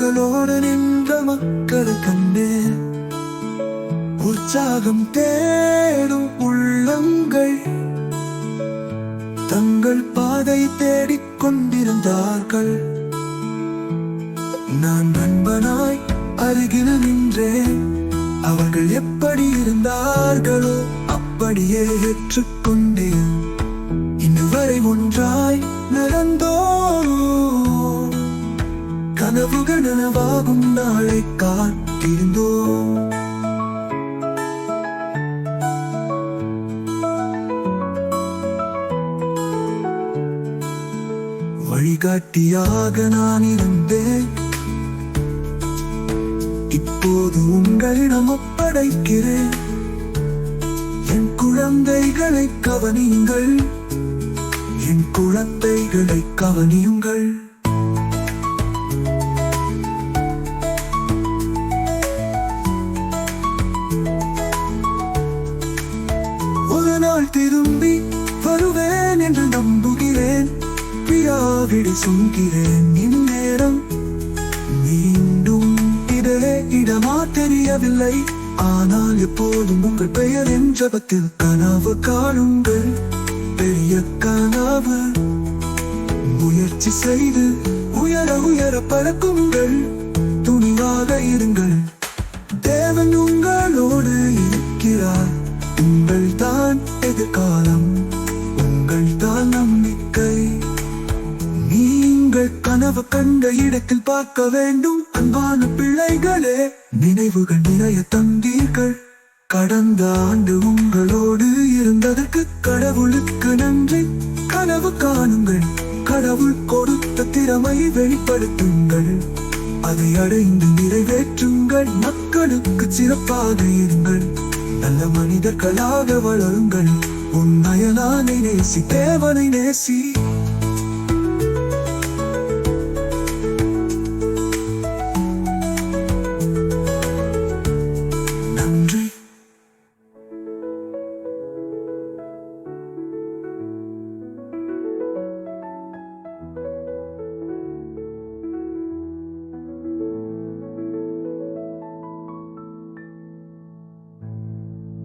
உங்களோடு நின்ற மக்களை கண்டேன். உற்சாகம் தேடும் உள்ளங்கள் தங்கள் பாதை தேடிக் கொண்டிருந்தார்கள். நான் நண்பனாய் அருகில் நின்றேன். அவர்கள் எப்படி இருந்தார்களோ அப்படியே ஏற்றுக்கொண்டேன். இன்னுவரை ஒன்றாய் நடந்தோம். கனவுகள் நனவாகும் நாளை காத்திருந்தோம். வழிகாட்டியாக நான் இருந்தேன். இப்போது உங்களிடம் ஒப்படைக்கிறேன். என் குழந்தைகளை கவனியுங்கள், என் குழந்தைகளை கவனியுங்கள். ஒரு நாள் திரும்பி வருவேன் என்று நம்புகிறேன். பியாவிடு சொல்கிறேன். இந்நேரம் மீண்டும் இதே இடமா தெரியவில்லை. ஆனால் எப்போதும் உங்கள் பெயர் என் ஜபத்தில் கனவு காணுங்கள். பெரிய கனவு முயற்சி செய்து உயர உயர பறக்குங்கள். துணிவாக இருங்கள். தேவன் உங்களோடு இருக்கிறார். உங்கள் தான் எதிர்காலம், உங்கள் தான் நம்பிக்கை. நீங்கள் கனவு கண்ட இடத்தில் பார்க்க வேண்டும். அன்பான பிள்ளைகளே, நினைவுகள் நிறைய தந்தீர்கள். கடந்த ஆண்டு உங்களோடு இருந்ததற்கு கடவுளுக்கு நன்றி. கனவு காணுங்கள். கடவுள் கொடுத்த திறமை வெளிப்படுத்துங்கள். அதை அடைந்து நிறைவேற்றுங்கள். மக்களுக்கு சிறப்பாக இருங்கள். நல்ல மனிதர்களாக வளருங்கள். உன் அயலானை நேசி, தேவனை நேசி.